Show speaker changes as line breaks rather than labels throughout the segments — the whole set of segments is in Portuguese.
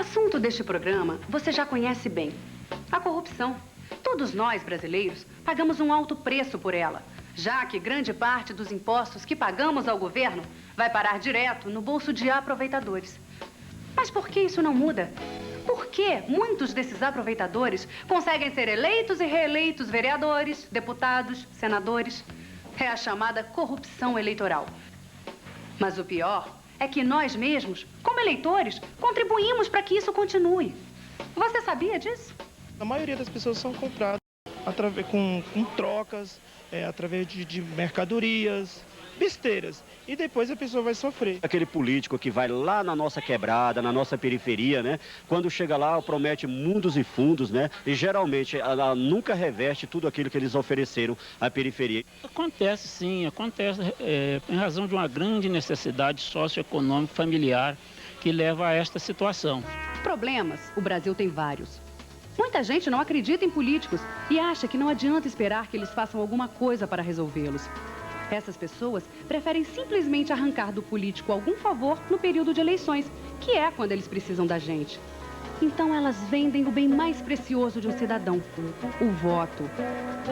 assunto deste programa você já conhece bem. A corrupção. Todos nós, brasileiros, pagamos um alto preço por ela, já que grande parte dos impostos que pagamos ao governo vai parar direto no bolso de aproveitadores. Mas por que isso não muda? Por que muitos desses aproveitadores conseguem ser eleitos e reeleitos vereadores, deputados, senadores? É a chamada corrupção eleitoral. Mas o pior é que nós mesmos, como eleitores, contribuímos para que isso continue. Você sabia disso?
A maioria das pessoas são compradas com trocas, através de mercadorias, besteiras. E depois a pessoa vai sofrer.
Aquele político que vai lá na nossa quebrada, na nossa periferia, né? Quando chega lá, promete mundos e fundos, né? E geralmente ela nunca reveste tudo aquilo que eles ofereceram à periferia.
Acontece sim, acontece em razão de uma grande necessidade socioeconômica familiar que leva a esta situação.
Problemas, o Brasil tem vários. Muita gente não acredita em políticos e acha que não adianta esperar que eles façam alguma coisa para resolvê-los. Essas pessoas preferem simplesmente arrancar do político algum favor no período de eleições, que é quando eles precisam da gente. Então elas vendem o bem mais precioso de um cidadão, o voto.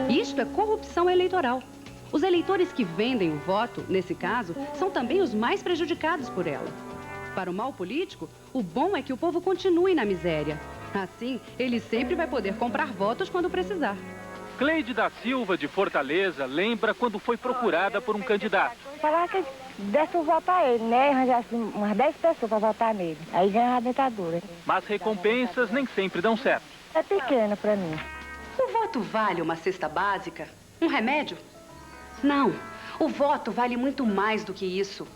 Isto é corrupção eleitoral. Os eleitores que vendem o voto, nesse caso, são também os mais prejudicados por ela. Para o mal político, o bom é que o povo continue na miséria. Assim, ele sempre vai poder comprar votos quando precisar.
Cleide da Silva, de Fortaleza, lembra quando foi procurada por um candidato.
Falar que desse um voto a ele, né? Arranjasse umas 10 pessoas para votar nele. Aí ganhava a dentadura.
Mas recompensas nem sempre dão certo.
É pequeno para mim.
O voto vale uma cesta básica? Um remédio? Não. O voto vale muito mais do que isso.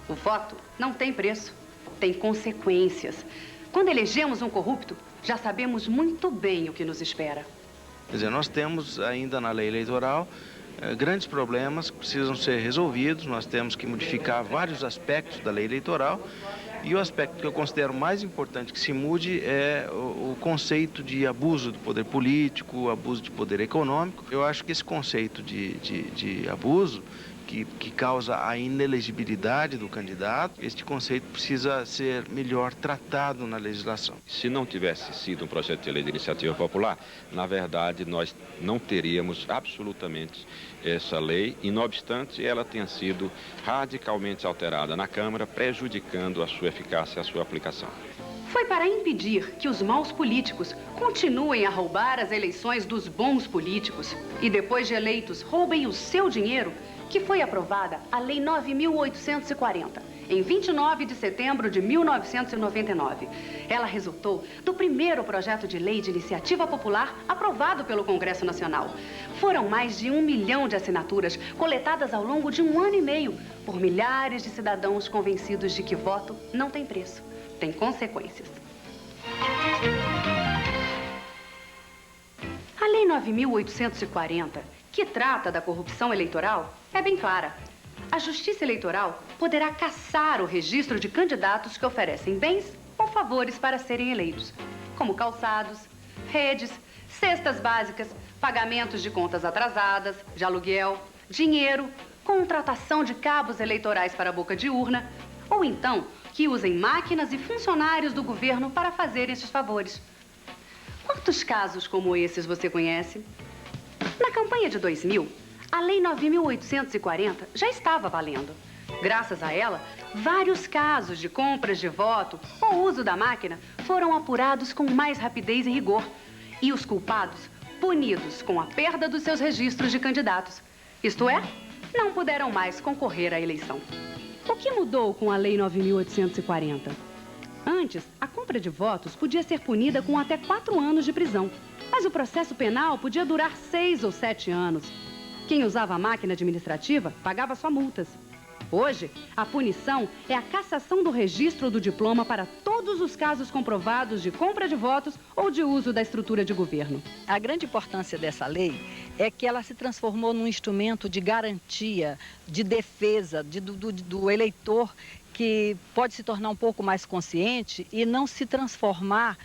O voto não tem preço. Tem consequências. Quando elegemos um corrupto, já sabemos muito bem o que nos espera.
Quer dizer, nós temos ainda na lei eleitoral grandes problemas que precisam ser resolvidos. Nós temos que modificar vários aspectos da lei eleitoral. E o aspecto que eu considero mais importante que se mude é o conceito de abuso do poder político, abuso de poder econômico. Eu acho que esse conceito de abuso que causa a inelegibilidade do candidato, este conceito precisa ser melhor tratado na legislação.
Se não tivesse sido um projeto de lei de iniciativa popular, na verdade nós não teríamos absolutamente essa lei, e não obstante ela tenha sido radicalmente alterada na Câmara, prejudicando a sua eficácia e a sua aplicação.
Foi para impedir que os maus políticos continuem a roubar as eleições dos bons políticos e depois de eleitos roubem o seu dinheiro que foi aprovada a Lei 9.840, em 29 de setembro de 1999. Ela resultou do primeiro projeto de lei de iniciativa popular aprovado pelo Congresso Nacional. Foram mais de 1 milhão de assinaturas coletadas ao longo de 1 ano e meio por milhares de cidadãos convencidos de que voto não tem preço, tem consequências. A Lei 9.840, que trata da corrupção eleitoral, é bem clara. A Justiça Eleitoral poderá cassar o registro de candidatos que oferecem bens ou favores para serem eleitos, como calçados, redes, cestas básicas, pagamentos de contas atrasadas, de aluguel, dinheiro, contratação de cabos eleitorais para a boca de urna, ou então que usem máquinas e funcionários do governo para fazer esses favores. Quantos casos como esses você conhece? Na campanha de 2000, a Lei 9.840 já estava valendo. Graças a ela, vários casos de compras de voto ou uso da máquina foram apurados com mais rapidez e rigor. E os culpados punidos com a perda dos seus registros de candidatos. Isto é, não puderam mais concorrer à eleição. O que mudou com a Lei 9.840? Antes, a compra de votos podia ser punida com até 4 anos de prisão. Mas o processo penal podia durar 6 ou 7 anos. Quem usava a máquina administrativa pagava só multas. Hoje, a punição é a cassação do registro do diploma para todos os casos comprovados de compra de votos ou de uso da estrutura de governo.
A grande importância dessa lei é que ela se transformou num instrumento de garantia, de defesa do eleitor, que pode se tornar um pouco mais consciente e não se transformar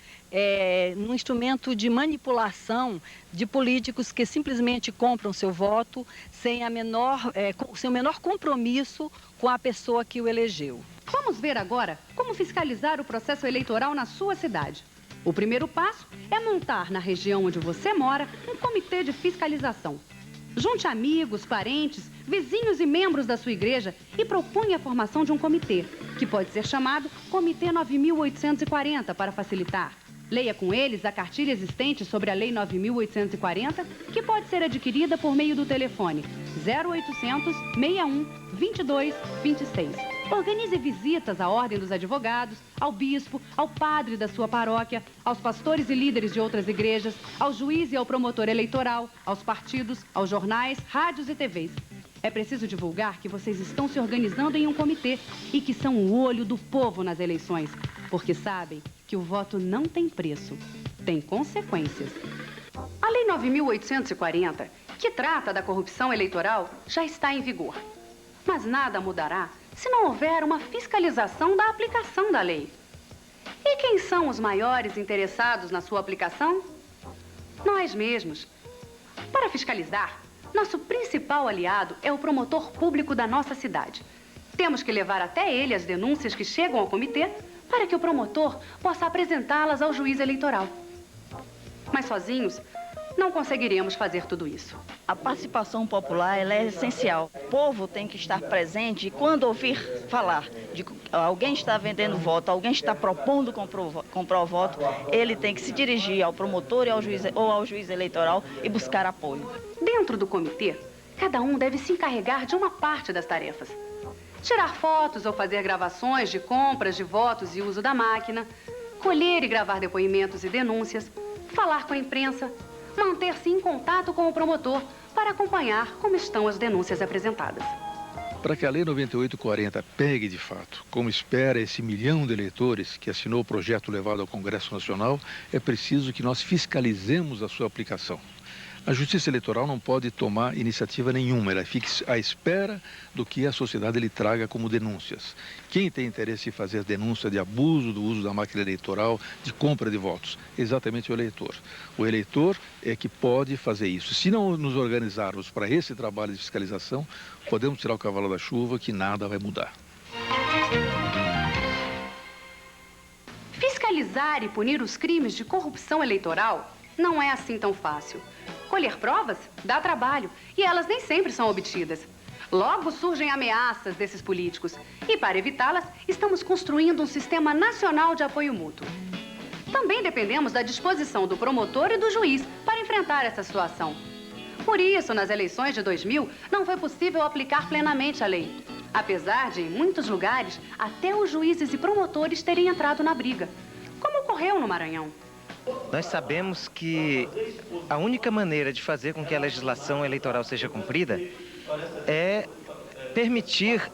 num instrumento de manipulação de políticos que simplesmente compram seu voto sem o menor compromisso com a pessoa que o elegeu.
Vamos ver agora como fiscalizar o processo eleitoral na sua cidade. O primeiro passo é montar na região onde você mora um comitê de fiscalização. Junte amigos, parentes, vizinhos e membros da sua igreja e proponha a formação de um comitê, que pode ser chamado Comitê 9840 para facilitar. Leia com eles a cartilha existente sobre a Lei 9.840, que pode ser adquirida por meio do telefone 0800 61 22 26. Organize visitas à Ordem dos Advogados, ao bispo, ao padre da sua paróquia, aos pastores e líderes de outras igrejas, ao juiz e ao promotor eleitoral, aos partidos, aos jornais, rádios e TVs. É preciso divulgar que vocês estão se organizando em um comitê e que são o olho do povo nas eleições, porque sabem que o voto não tem preço, tem consequências. A Lei 9.840, que trata da corrupção eleitoral, já está em vigor. Mas nada mudará se não houver uma fiscalização da aplicação da lei. E quem são os maiores interessados na sua aplicação? Nós mesmos. Para fiscalizar, nosso principal aliado é o promotor público da nossa cidade. Temos que levar até ele as denúncias que chegam ao comitê para que o promotor possa apresentá-las ao juiz eleitoral. Mas sozinhos, não conseguiremos fazer tudo isso.
A participação popular ela é essencial. O povo tem que estar presente e quando ouvir falar de que alguém está vendendo voto, alguém está propondo comprar o voto, ele tem que se dirigir ao promotor ou ao juiz eleitoral e buscar apoio.
Dentro do comitê, cada um deve se encarregar de uma parte das tarefas. Tirar fotos ou fazer gravações de compras de votos e uso da máquina, colher e gravar depoimentos e denúncias, falar com a imprensa, manter-se em contato com o promotor para acompanhar como estão as denúncias apresentadas.
Para que a Lei 9840 pegue de fato, como espera esse 1 milhão de eleitores que assinou o projeto levado ao Congresso Nacional, é preciso que nós fiscalizemos a sua aplicação. A Justiça Eleitoral não pode tomar iniciativa nenhuma, ela fica à espera do que a sociedade lhe traga como denúncias. Quem tem interesse em fazer denúncia de abuso do uso da máquina eleitoral, de compra de votos? Exatamente o eleitor. O eleitor é que pode fazer isso. Se não nos organizarmos para esse trabalho de fiscalização, podemos tirar o cavalo da chuva que nada vai mudar.
Fiscalizar e punir os crimes de corrupção eleitoral não é assim tão fácil. Colher provas dá trabalho e elas nem sempre são obtidas. Logo surgem ameaças desses políticos e, para evitá-las, estamos construindo um sistema nacional de apoio mútuo. Também dependemos da disposição do promotor e do juiz para enfrentar essa situação. Por isso, nas eleições de 2000, não foi possível aplicar plenamente a lei. Apesar de, em muitos lugares, até os juízes e promotores terem entrado na briga, como ocorreu no Maranhão.
Nós sabemos que a única maneira de fazer com que a legislação eleitoral seja cumprida é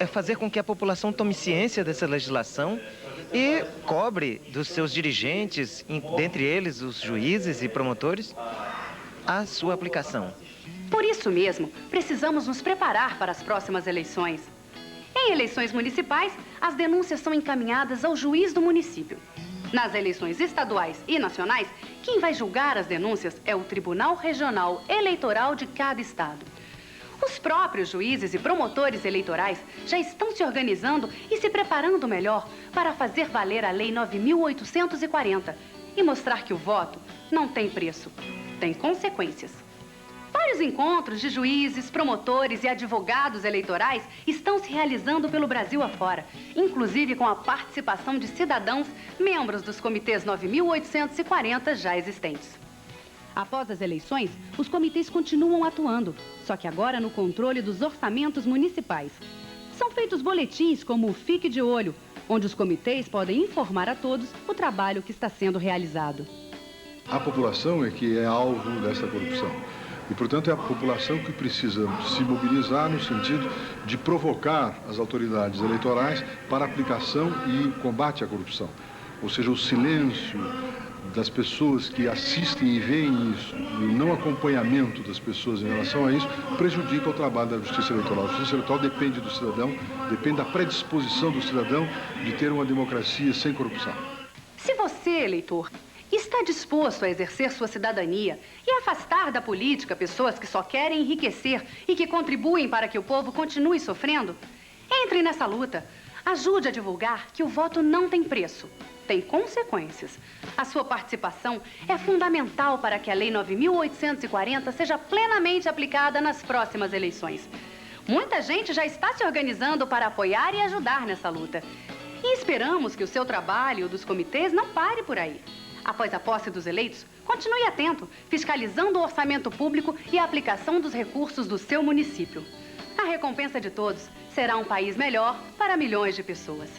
fazer com que a população tome ciência dessa legislação e cobre dos seus dirigentes, dentre eles os juízes e promotores, a sua aplicação.
Por isso mesmo, precisamos nos preparar para as próximas eleições. Em eleições municipais, as denúncias são encaminhadas ao juiz do município. Nas eleições estaduais e nacionais, quem vai julgar as denúncias é o Tribunal Regional Eleitoral de cada estado. Os próprios juízes e promotores eleitorais já estão se organizando e se preparando melhor para fazer valer a Lei 9.840 e mostrar que o voto não tem preço, tem consequências. Vários encontros de juízes, promotores e advogados eleitorais estão se realizando pelo Brasil afora, inclusive com a participação de cidadãos membros dos comitês 9.840 já existentes. Após as eleições, os comitês continuam atuando, só que agora no controle dos orçamentos municipais. São feitos boletins como o Fique de Olho, onde os comitês podem informar a todos o trabalho que está sendo realizado.
A população é que é alvo dessa corrupção. E, portanto, é a população que precisa se mobilizar no sentido de provocar as autoridades eleitorais para aplicação e combate à corrupção. Ou seja, o silêncio das pessoas que assistem e veem isso, e o não acompanhamento das pessoas em relação a isso, prejudica o trabalho da Justiça Eleitoral. A Justiça Eleitoral depende do cidadão, depende da predisposição do cidadão de ter uma democracia sem corrupção.
Se você, eleitor, está disposto a exercer sua cidadania e afastar da política pessoas que só querem enriquecer e que contribuem para que o povo continue sofrendo, entre nessa luta. Ajude a divulgar que o voto não tem preço, tem consequências. A sua participação é fundamental para que a Lei 9.840 seja plenamente aplicada nas próximas eleições. Muita gente já está se organizando para apoiar e ajudar nessa luta. E esperamos que o seu trabalho e o dos comitês não pare por aí. Após a posse dos eleitos, continue atento, fiscalizando o orçamento público e a aplicação dos recursos do seu município. A recompensa de todos será um país melhor para milhões de pessoas.